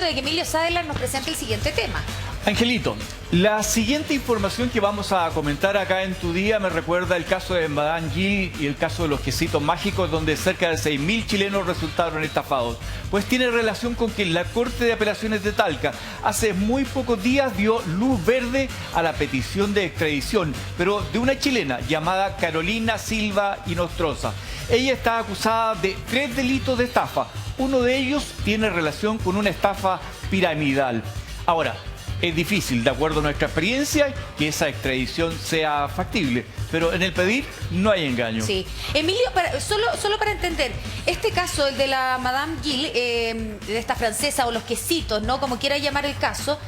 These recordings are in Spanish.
de que Emilio Sadler nos presente el siguiente tema. Angelito, la siguiente información que vamos a comentar acá en Tu Día me recuerda el caso de Madame Gill y el caso de los quesitos mágicos, donde cerca de 6.000 chilenos resultaron estafados. Pues tiene relación con que la Corte de Apelaciones de Talca hace muy pocos días dio luz verde a la petición de extradición, pero de una chilena llamada Carolina Silva Inostroza. Ella está acusada de 3 delitos de estafa. Uno de ellos tiene relación con una estafa piramidal. Ahora, es difícil, de acuerdo a nuestra experiencia, que esa extradición sea factible, pero en el pedir no hay engaño. Sí. Emilio, solo para entender, este caso, el de la Madame Gill, de esta francesa, o los quesitos, ¿no? Como quiera llamar el caso,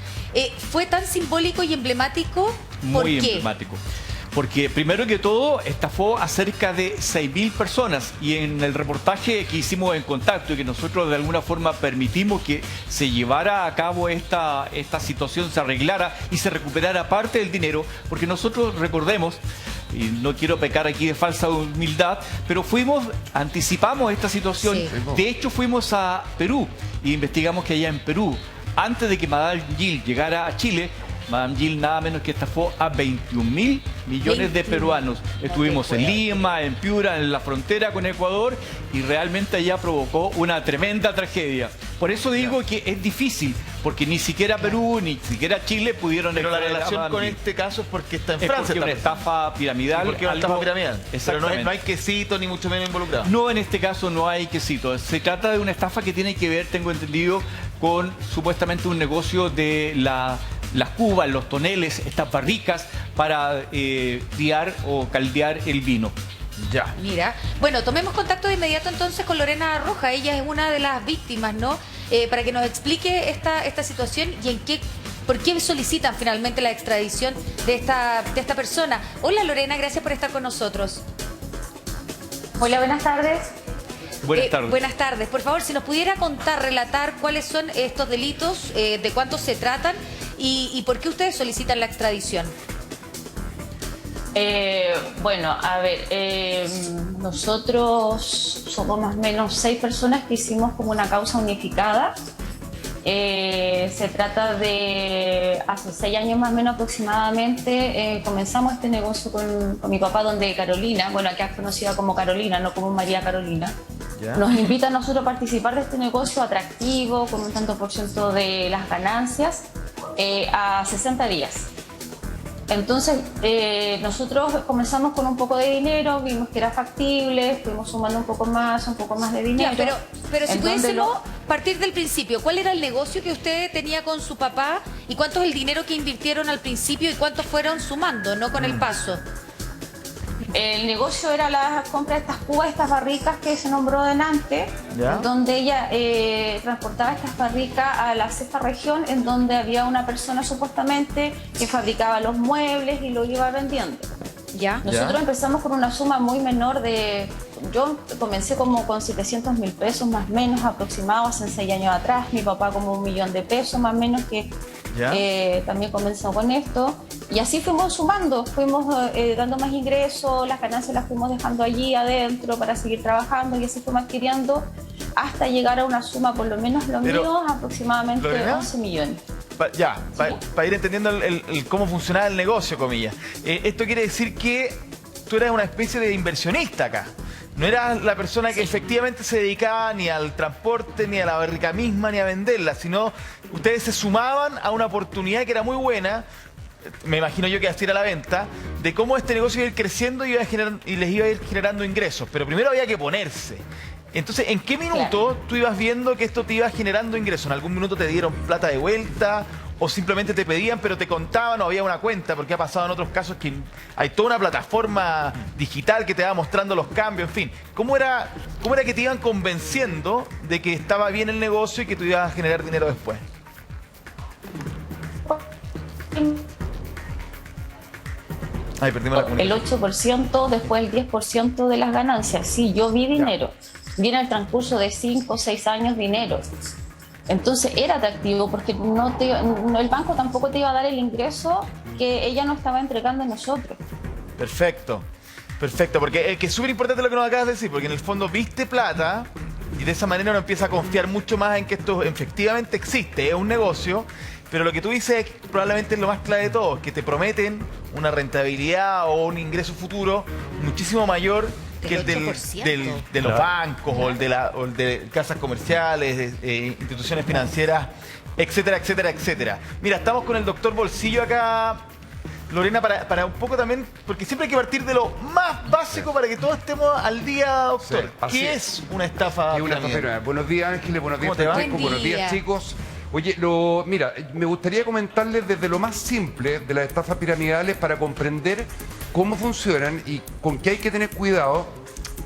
fue tan simbólico y emblemático. ¿Por qué? Muy emblemático. Porque primero que todo estafó a cerca de 6.000 personas, y en el reportaje que hicimos en Contacto y que nosotros de alguna forma permitimos que se llevara a cabo esta situación, se arreglara y se recuperara parte del dinero, porque nosotros recordemos, y no quiero pecar aquí de falsa humildad, pero anticipamos esta situación. Sí. De hecho fuimos a Perú e investigamos que allá en Perú, antes de que Madame Gill llegara a Chile, Madame Gill nada menos que estafó a 21.000 millones de peruanos. Estuvimos en Lima, en Piura, en la frontera con Ecuador, y realmente allá provocó una tremenda tragedia. Por eso digo que es difícil, porque ni siquiera Perú, ni siquiera Chile pudieron... Pero la relación con este caso es porque está en Francia. Porque una estafa piramidal. Porque una estafa piramidal. Pero no hay quesito ni mucho menos involucrado. No, en este caso no hay quesito. Se trata de una estafa que tiene que ver, tengo entendido, con supuestamente un negocio de las cubas, los toneles, estas barricas para criar o caldear el vino. Ya. Mira, bueno, tomemos contacto de inmediato entonces con Lorena Roja. Ella es una de las víctimas, ¿no? Para que nos explique esta situación y por qué solicitan finalmente la extradición de esta persona. Hola Lorena, gracias por estar con nosotros. Hola, buenas tardes. Buenas tardes. Buenas tardes. Por favor, si nos pudiera relatar cuáles son estos delitos, de cuántos se tratan y por qué ustedes solicitan la extradición. Bueno, a ver, nosotros somos más o menos 6 personas que hicimos como una causa unificada. Se trata de hace 6 años más o menos aproximadamente, comenzamos este negocio con mi papá, donde Carolina, bueno, acá es conocida como Carolina, no como María Carolina, nos invita a nosotros a participar de este negocio atractivo, con un tanto por ciento de las ganancias, a 60 días. Entonces, nosotros comenzamos con un poco de dinero, vimos que era factible, fuimos sumando un poco más de dinero. Ya, pero si pudiésemos partir del principio, ¿cuál era el negocio que usted tenía con su papá y cuánto es el dinero que invirtieron al principio y cuánto fueron sumando, no con el paso? El negocio era la compra de estas cubas, estas barricas que se nombró delante, donde ella transportaba estas barricas a la 6ª región, en donde había una persona supuestamente que fabricaba los muebles y lo iba vendiendo. Nosotros empezamos con una suma muy menor yo comencé como con 700.000 pesos más o menos aproximados hace 6 años atrás, mi papá como 1 millón de pesos más o menos que también comenzó con esto, y así fuimos sumando, fuimos dando más ingresos, las ganancias las fuimos dejando allí adentro para seguir trabajando, y así fuimos adquiriendo hasta llegar a una suma, por lo menos los míos, aproximadamente 11 millones. Para ir entendiendo cómo funcionaba el negocio, comillas. Esto quiere decir que tú eras una especie de inversionista acá. No eras la persona que efectivamente se dedicaba ni al transporte, ni a la barrica misma, ni a venderla, sino ustedes se sumaban a una oportunidad que era muy buena, me imagino yo que así era la venta, de cómo este negocio iba a ir creciendo y les iba a ir generando ingresos. Pero primero había que ponerse. Entonces, ¿en qué minuto tú ibas viendo que esto te iba generando ingresos? ¿En algún minuto te dieron plata de vuelta? ¿O simplemente te pedían pero te contaban o había una cuenta? Porque ha pasado en otros casos que hay toda una plataforma digital que te va mostrando los cambios, en fin. ¿Cómo era que te iban convenciendo de que estaba bien el negocio y que tú ibas a generar dinero después? Ay, perdimos la comunicación. El 8%, después el 10% de las ganancias. Sí, yo vi dinero. Vi en el transcurso de 5 o 6 años dinero. Entonces era atractivo porque el banco tampoco te iba a dar el ingreso que ella nos estaba entregando a nosotros. Perfecto, porque es súper importante lo que nos acabas de decir, porque en el fondo viste plata Y de esa manera uno empieza a confiar mucho más en que esto efectivamente existe, es un negocio. Pero lo que tú dices probablemente es lo más clave de todo, que te prometen una rentabilidad o un ingreso futuro muchísimo mayor que el de los bancos o el de casas comerciales, instituciones financieras, etcétera, etcétera, etcétera. Mira, estamos con el doctor Bolsillo acá, Lorena, para un poco también, porque siempre hay que partir de lo más básico para que todos estemos al día, doctor. Sí, ¿Qué es una estafa piramidal? Buenos días, Ángeles, buenos días, Francesco, buenos días, chicos. Oye, mira, me gustaría comentarles desde lo más simple de las estafas piramidales para comprender cómo funcionan y con qué hay que tener cuidado,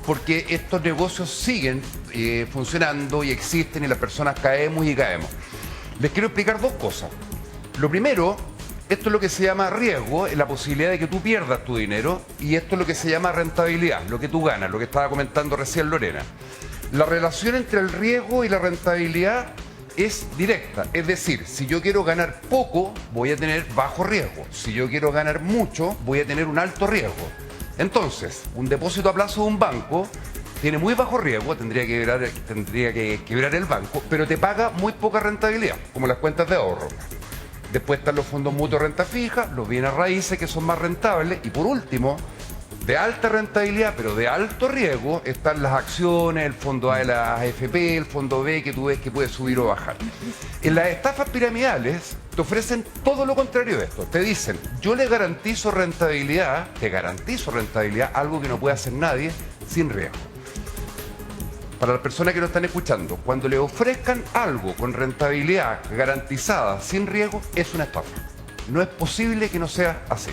porque estos negocios siguen funcionando y existen y las personas caemos y caemos. Les quiero explicar dos cosas. Lo primero, esto es lo que se llama riesgo, la posibilidad de que tú pierdas tu dinero, y esto es lo que se llama rentabilidad, lo que tú ganas, lo que estaba comentando recién Lorena. La relación entre el riesgo y la rentabilidad es directa, es decir, si yo quiero ganar poco, voy a tener bajo riesgo. Si yo quiero ganar mucho, voy a tener un alto riesgo. Entonces, un depósito a plazo de un banco tiene muy bajo riesgo, tendría que quebrar el banco, pero te paga muy poca rentabilidad, como las cuentas de ahorro. Después están los fondos mutuos de renta fija, los bienes raíces que son más rentables, y por último, de alta rentabilidad, pero de alto riesgo, están las acciones, el fondo A de la AFP, el fondo B, que tú ves que puede subir o bajar. En las estafas piramidales te ofrecen todo lo contrario de esto. Te dicen, yo le garantizo rentabilidad, te garantizo rentabilidad, algo que no puede hacer nadie, sin riesgo. Para las personas que nos están escuchando, cuando le ofrezcan algo con rentabilidad garantizada, sin riesgo, es una estafa. No es posible que no sea así.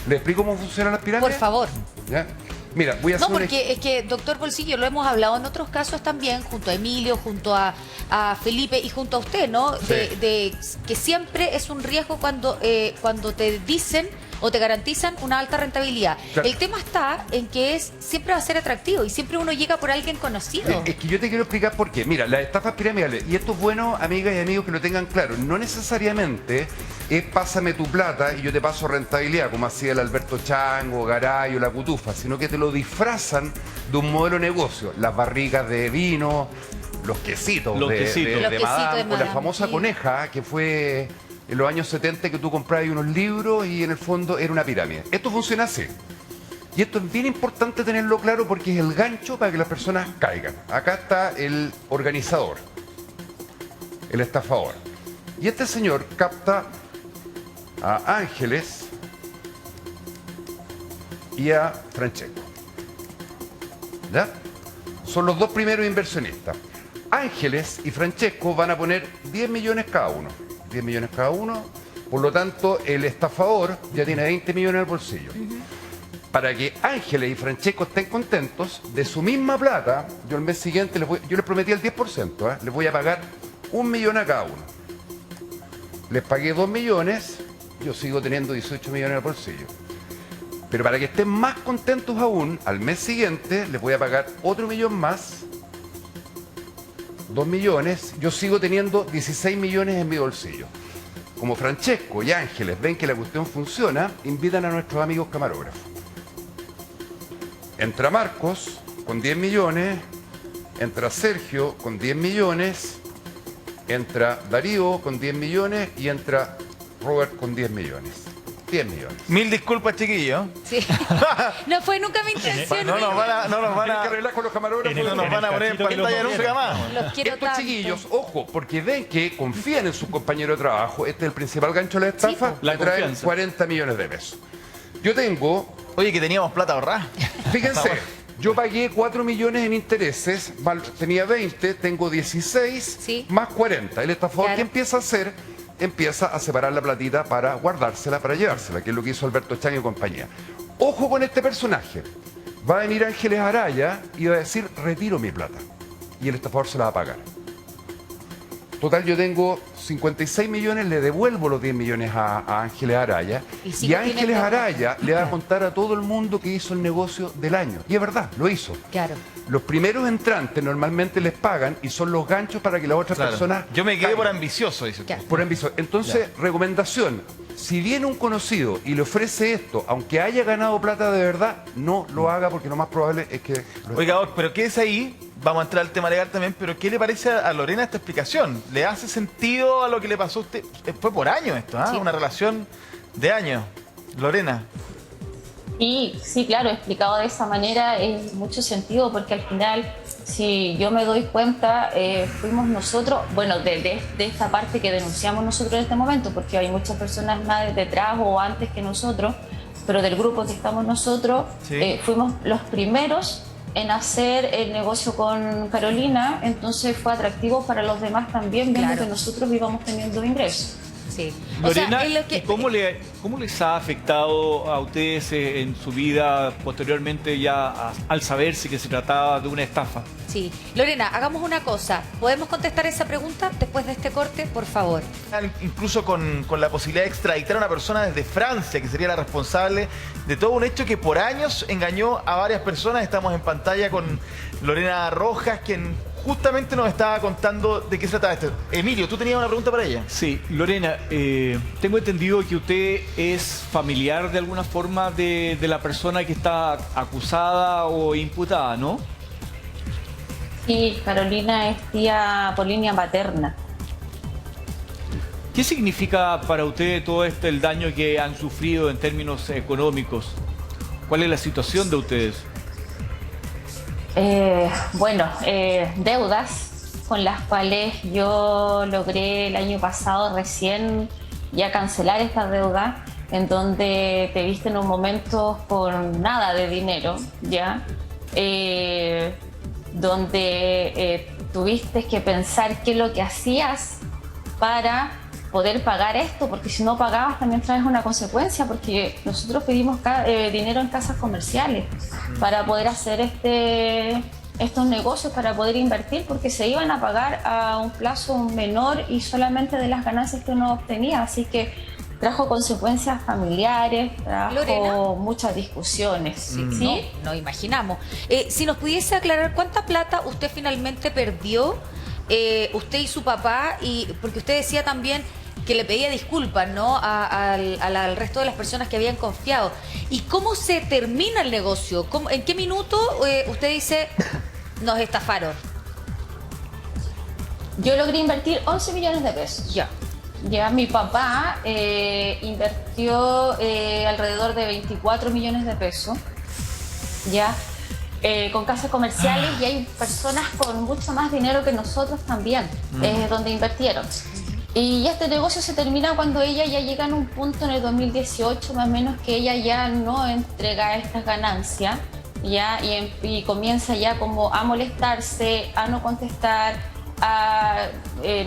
¿Le explico cómo funcionan las pirámides? Por favor. ¿Ya? Mira, voy a hacer porque es que, doctor Bolsillo, lo hemos hablado en otros casos también, junto a Emilio, junto a Felipe y junto a usted, ¿no? Sí. De que siempre es un riesgo cuando te dicen o te garantizan una alta rentabilidad. Claro. El tema está en que siempre va a ser atractivo y siempre uno llega por alguien conocido. Es que yo te quiero explicar por qué. Mira, las estafas piramidales, y esto es bueno, amigas y amigos, que lo tengan claro, no necesariamente es pásame tu plata y yo te paso rentabilidad, como hacía el Alberto Chango, Garay o la Cutufa, sino que te lo disfrazan de un modelo de negocio. Las barricas de vino, los quesitos de Madame, o la famosa coneja, que fue en los años 70 que tú comprabas unos libros y en el fondo era una pirámide. Esto funciona así. Y esto es bien importante tenerlo claro porque es el gancho para que las personas caigan. Acá está el organizador, el estafador. Y este señor capta a Ángeles y a Francesco. ¿Ya? Son los dos primeros inversionistas. Ángeles y Francesco van a poner 10 millones cada uno. 10 millones cada uno, por lo tanto el estafador ya tiene 20 millones en el bolsillo. Para que Ángeles y Francesco estén contentos, de su misma plata, yo el mes siguiente yo les prometí el 10%, les voy a pagar 1 millón a cada uno. Les pagué 2 millones, yo sigo teniendo 18 millones en el bolsillo. Pero para que estén más contentos aún, al mes siguiente les voy a pagar otro millón más, 2 millones, yo sigo teniendo 16 millones en mi bolsillo. Como Francesco y Ángeles ven que la cuestión funciona, invitan a nuestros amigos camarógrafos. Entra Marcos con 10 millones, entra Sergio con 10 millones, entra Darío con 10 millones y entra Robert con 10 millones. 10 millones. Mil disculpas, chiquillos. Sí. No fue nunca mi intención. No nos van a arreglar con los camarógrafos. no nos van a poner en pantalla nunca más. Los quiero Estos tanto. chiquillos, ojo, porque ven que confían en sus compañeros de trabajo. Este es el principal gancho de la estafa. Sí, la le traen confianza. 40 millones de pesos. Yo tengo, Oye, que teníamos plata ahorrada. fíjense, yo pagué 4 millones en intereses, tenía 20, tengo 16, Sí. más 40. El estafador, Claro. ¿qué empieza a hacer? Empieza a separar la platita para guardársela, para llevársela, que es lo que hizo Alberto Chang y compañía. Ojo con este personaje. Va a venir Ángeles Araya y va a decir, retiro mi plata. Y el estafador se la va a pagar. Total, yo tengo 56 millones, le devuelvo los 10 millones a Ángeles Araya. Y Ángeles Araya le va a contar a todo el mundo que hizo el negocio del año. Y es verdad, lo hizo. Claro. Los primeros entrantes normalmente les pagan y son los ganchos para que las otras personas... Yo me quedé caigan. por ambicioso, dice. Claro. Por ambición. Entonces, recomendación, si viene un conocido y le ofrece esto, aunque haya ganado plata de verdad, no lo haga porque lo más probable es que... Oiga, Doc, pero quédese ahí. vamos a entrar al tema legal también, pero ¿qué le parece a Lorena esta explicación? ¿Le hace sentido a lo que le pasó a usted? Fue por años esto, ¿ah? Sí. Una relación de años. Lorena. Y sí, claro, explicado de esa manera es mucho sentido porque al final, si yo me doy cuenta, fuimos nosotros, bueno, de esta parte que denunciamos nosotros en este momento, porque hay muchas personas más detrás o antes que nosotros, pero del grupo que estamos nosotros, Sí. fuimos los primeros en hacer el negocio con Carolina, entonces fue atractivo para los demás también, viendo Claro. que nosotros íbamos teniendo ingresos. Sí. Lorena, es lo que- ¿y cómo les ha afectado a ustedes en su vida posteriormente ya al saberse que se trataba de una estafa? Sí. Lorena, hagamos una cosa. ¿Podemos contestar esa pregunta después de este corte, por favor? Incluso con la posibilidad de extraditar a una persona desde Francia, que sería la responsable de todo un hecho que por años engañó a varias personas. Estamos en pantalla con Lorena Rojas, quien justamente nos estaba contando de qué se trataba esto. Emilio, ¿tú tenías una pregunta para ella? Sí, Lorena, tengo entendido que usted es familiar de alguna forma de la persona que está acusada o imputada, ¿no? Y Carolina es tía por línea paterna. ¿Qué significa para usted todo el daño que han sufrido en términos económicos? ¿Cuál es la situación de ustedes? Deudas con las cuales yo logré el año pasado recién ya cancelar esta deuda, en donde te viste en un momento con nada de dinero, ¿ya? Donde tuviste que pensar qué es lo que hacías para poder pagar esto, porque si no pagabas también traes una consecuencia, porque nosotros pedimos dinero en casas comerciales para poder hacer estos negocios, para poder invertir, porque se iban a pagar a un plazo menor y solamente de las ganancias que uno obtenía, así que trajo consecuencias familiares, trajo Lorena. muchas discusiones. Sí, no imaginamos. Si nos pudiese aclarar cuánta plata usted finalmente perdió, usted y su papá, porque usted decía también que le pedía disculpas, ¿no? Al resto de las personas que habían confiado. ¿Y cómo se termina el negocio? ¿En qué minuto usted dice nos estafaron? Yo logré invertir 11 millones de pesos. Ya mi papá invirtió alrededor de 24 millones de pesos, ya, con casas comerciales, y hay personas con mucho más dinero que nosotros también, donde invirtieron. Y este negocio se termina cuando ella ya llega en un punto en el 2018, más o menos, que ella ya no entrega estas ganancias, ya, y comienza ya como a molestarse, a no contestar.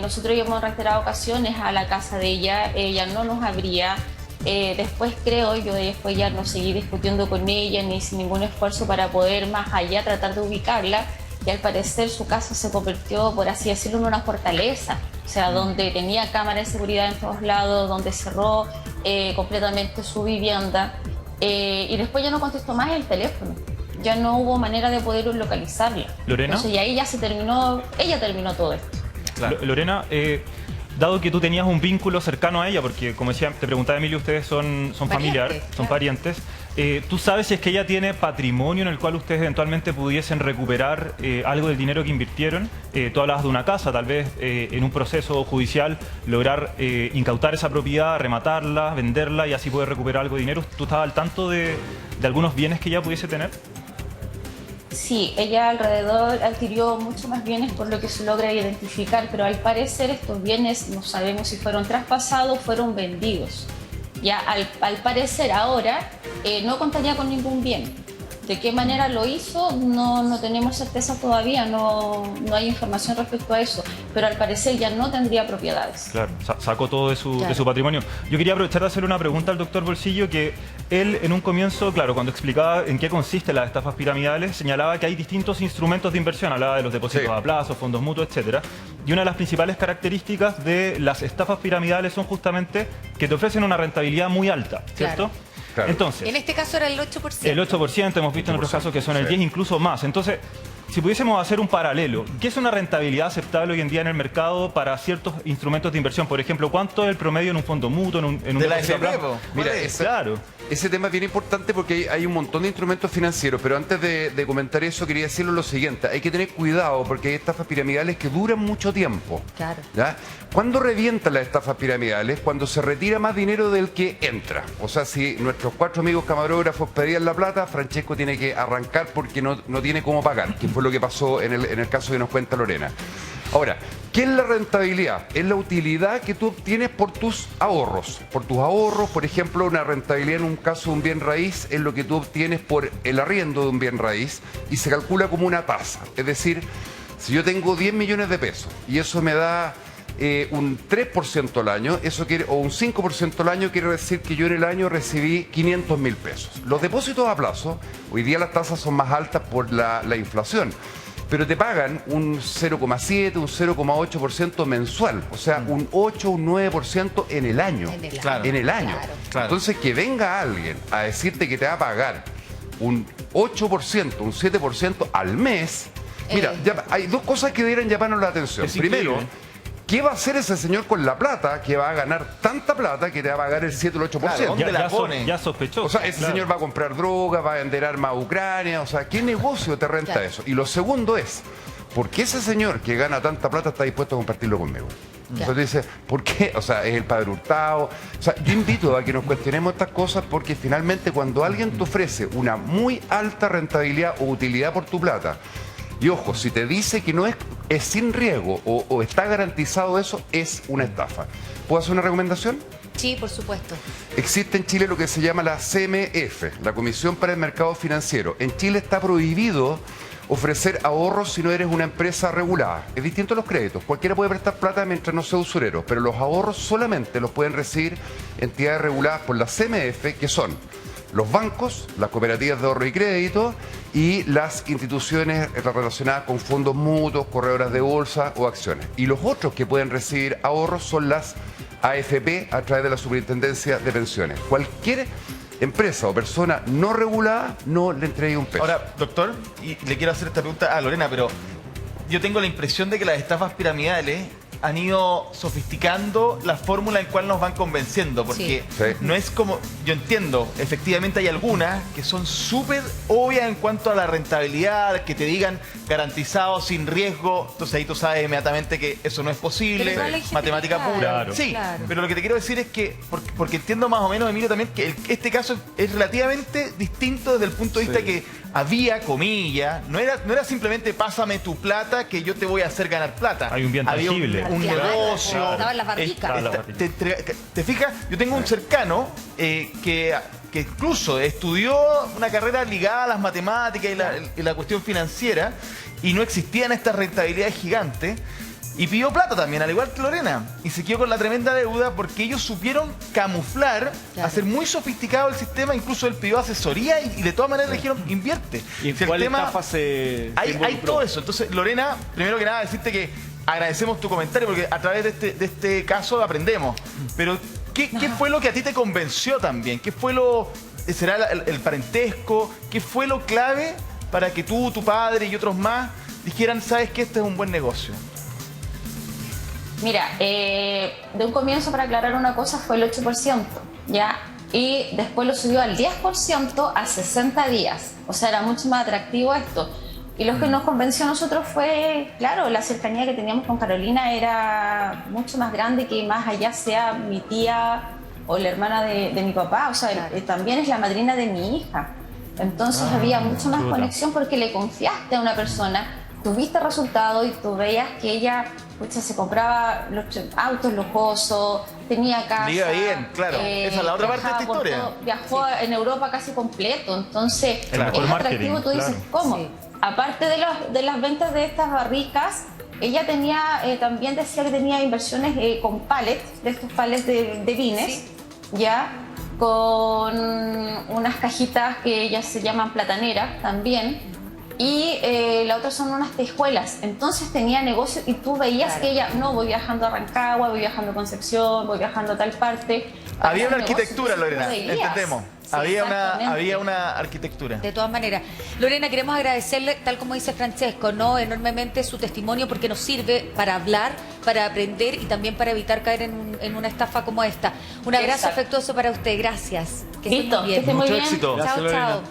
Nosotros íbamos en reiteradas ocasiones a la casa de ella no nos abría. Después después ya no seguí discutiendo con ella ni sin ningún esfuerzo para poder más allá tratar de ubicarla, y al parecer su casa se convirtió, por así decirlo, en una fortaleza, o sea, donde tenía cámaras de seguridad en todos lados, donde cerró completamente su vivienda, y después ya no contestó más el teléfono. Ya no hubo manera de poder localizarla. ¿Lorena? Entonces, y ahí ya ella terminó todo esto. Claro. Lorena, dado que tú tenías un vínculo cercano a ella, porque como decía, te preguntaba Emilio, ustedes son familiares, son claro. parientes, ¿tú sabes si es que ella tiene patrimonio en el cual ustedes eventualmente pudiesen recuperar algo del dinero que invirtieron? Tú hablabas de una casa, tal vez en un proceso judicial lograr incautar esa propiedad, rematarla, venderla y así poder recuperar algo de dinero. ¿Tú estabas al tanto de algunos bienes que ella pudiese tener? Sí, ella alrededor adquirió mucho más bienes por lo que se logra identificar, pero al parecer estos bienes no sabemos si fueron traspasados o fueron vendidos. Ya al parecer ahora no contaría con ningún bien. ¿De qué manera lo hizo? No tenemos certeza todavía, no hay información respecto a eso, pero al parecer ya no tendría propiedades. Claro, sacó todo de su Claro. patrimonio. Yo quería aprovechar de hacer una pregunta al doctor Bolsillo, que él en un comienzo, claro, cuando explicaba en qué consisten las estafas piramidales, señalaba que hay distintos instrumentos de inversión, hablaba de los depósitos Sí. a plazo, fondos mutuos, etcétera. Y una de las principales características de las estafas piramidales son justamente que te ofrecen una rentabilidad muy alta, ¿cierto? Claro. Entonces, En este caso era el 8%. el 8%, hemos visto en otros casos que son el 10, incluso más. Entonces, si pudiésemos hacer un paralelo, ¿qué es una rentabilidad aceptable hoy en día en el mercado para ciertos instrumentos de inversión? Por ejemplo, ¿cuánto es el promedio en un fondo mutuo, en un de la depósito a FP, plazo? Mira, Claro. ese tema es bien importante porque hay un montón de instrumentos financieros, pero antes de comentar eso quería decirlo lo siguiente, hay que tener cuidado porque hay estafas piramidales que duran mucho tiempo. Claro. ¿Ya? ¿Cuándo revientan las estafas piramidales? Cuando se retira más dinero del que entra. O sea, si nuestros 4 amigos camarógrafos pedían la plata, Francesco tiene que arrancar porque no tiene cómo pagar, que fue lo que pasó en el caso que nos cuenta Lorena. Ahora, ¿qué es la rentabilidad? Es la utilidad que tú obtienes por tus ahorros. Por tus ahorros, por ejemplo, una rentabilidad en un caso de un bien raíz es lo que tú obtienes por el arriendo de un bien raíz y se calcula como una tasa. Es decir, si yo tengo 10 millones de pesos y eso me da un 3% al año, o un 5% al año, quiere decir que yo en el año recibí 500.000 pesos. Los depósitos a plazo, hoy día las tasas son más altas por la inflación, pero te pagan un 0,7, un 0,8% mensual, o sea, un 8, un 9% en el año. En el año. Claro. Entonces, que venga alguien a decirte que te va a pagar un 8%, un 7% al mes, mira, ya hay dos cosas que debieran llamarnos la atención. Es Primero, increíble. ¿qué va a hacer ese señor con la plata que va a ganar tanta plata que te va a pagar el 7 o el 8%? Claro, ¿dónde la pone? Ya sospechó. O sea, ese señor va a comprar drogas, va a vender armas a Ucrania, o sea, ¿qué negocio te renta Claro. eso? Y lo segundo es, ¿por qué ese señor que gana tanta plata está dispuesto a compartirlo conmigo? Entonces dice, ¿por qué? O sea, es el padre Hurtado. O sea, yo invito a que nos cuestionemos estas cosas porque finalmente cuando alguien te ofrece una muy alta rentabilidad o utilidad por tu plata, y ojo, si te dice que no es sin riesgo o está garantizado eso, es una estafa. ¿Puedo hacer una recomendación? Sí, por supuesto. Existe en Chile lo que se llama la CMF, la Comisión para el Mercado Financiero. En Chile está prohibido ofrecer ahorros si no eres una empresa regulada. Es distinto a los créditos. Cualquiera puede prestar plata mientras no sea usurero, pero los ahorros solamente los pueden recibir entidades reguladas por la CMF, que son los bancos, las cooperativas de ahorro y crédito y las instituciones relacionadas con fondos mutuos, corredoras de bolsa o acciones. Y los otros que pueden recibir ahorros son las AFP a través de la Superintendencia de Pensiones. Cualquier empresa o persona no regulada no le entregue un peso. Ahora, doctor, y le quiero hacer esta pregunta a Lorena, pero yo tengo la impresión de que las estafas piramidales han ido sofisticando la fórmula en cual nos van convenciendo, porque Sí. no es como, yo entiendo, efectivamente hay algunas que son súper obvias en cuanto a la rentabilidad, que te digan garantizado, sin riesgo, entonces ahí tú sabes inmediatamente que eso no es posible, Pero igual hay gente matemática que pura. claro. Sí, Claro. pero lo que te quiero decir es que, porque entiendo más o menos, Emilio, también que este caso es relativamente distinto desde el punto de vista que había, comillas, no era simplemente pásame tu plata que yo te voy a hacer ganar plata. Hay un bien Había tangible. un Claro, negocio. estaban las barricas. Estaban las barricas. ¿Te fijas? Yo tengo un cercano que incluso estudió una carrera ligada a las matemáticas y la cuestión financiera y no existían estas rentabilidades gigantes. Y pidió plata también, al igual que Lorena. Y se quedó con la tremenda deuda porque ellos supieron camuflar, Claro. hacer muy sofisticado el sistema. Incluso él pidió asesoría y de todas maneras le dijeron, invierte. ¿Y en Si el cuál tema- etafa se hay involucró? todo eso. Entonces, Lorena, primero que nada, decirte que agradecemos tu comentario porque a través de este caso aprendemos. Pero, ¿qué fue lo que a ti te convenció también? ¿Qué fue será el parentesco? ¿Qué fue lo clave para que tú, tu padre y otros más dijeran, sabes que este es un buen negocio? Mira, de un comienzo, para aclarar una cosa, fue el 8%, ¿ya? Y después lo subió al 10% a 60 días. O sea, era mucho más atractivo esto. Y lo que nos convenció a nosotros fue, claro, la cercanía que teníamos con Carolina era mucho más grande que más allá sea mi tía o la hermana de mi papá. O sea, Claro. también es la madrina de mi hija. Entonces había mucho más chuta. conexión porque le confiaste a una persona, tuviste resultado y tú veías que ella se compraba los autos lujosos, tenía casa. Le iba bien, claro. Esa es la otra parte de esta viajaba por historia. todo, viajó en Europa casi completo, entonces El mejor es marketing, atractivo. Tú dices, claro. ¿cómo? Sí. Aparte de las ventas de estas barricas, ella tenía, también decía que tenía inversiones con pallets, de estos pallets de vines, ya, con unas cajitas que ellas se llaman plataneras también. y la otra son unas tejuelas. Entonces tenía negocio y tú veías que ella, no, voy viajando a Rancagua, voy viajando a Concepción, voy viajando a tal parte. Había una Negocio, arquitectura, tú Lorena, veías. entendemos. Sí, había exactamente. una arquitectura. De todas maneras, Lorena, queremos agradecerle, tal como dice Francesco, ¿no? Enormemente su testimonio, porque nos sirve para hablar, para aprender y también para evitar caer en una estafa como esta. Un abrazo Exacto. afectuoso para usted, gracias. Que esté Listo, muy que bien. esté muy Mucho bien. éxito. Gracias, Chao, Lorena. chao.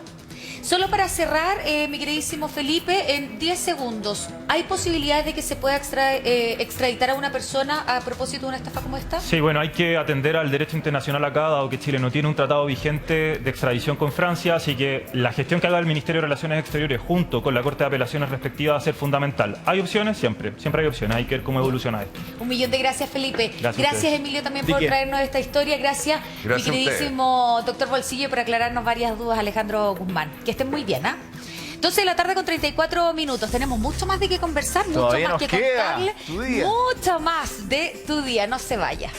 Solo para cerrar, mi queridísimo Felipe, en 10 segundos, ¿hay posibilidades de que se pueda extraditar a una persona a propósito de una estafa como esta? Sí, bueno, hay que atender al derecho internacional acá, dado que Chile no tiene un tratado vigente de extradición con Francia, así que la gestión que haga el Ministerio de Relaciones Exteriores junto con la Corte de Apelaciones respectiva va a ser fundamental. ¿Hay opciones? Siempre hay opciones, hay que ver cómo evoluciona esto. Un millón de gracias, Felipe. Gracias a Gracias, ustedes. Emilio, también ¿De por qué? traernos esta historia. Gracias, Gracias a mi ustedes. queridísimo doctor Bolsillo, por aclararnos varias dudas, Alejandro Guzmán. Que estén muy bien, ¿ah? 12 de la tarde con 34 minutos. Tenemos mucho más de qué conversar, mucho Todavía más nos que queda contarle. tu día. Mucho más de tu día. No se vaya.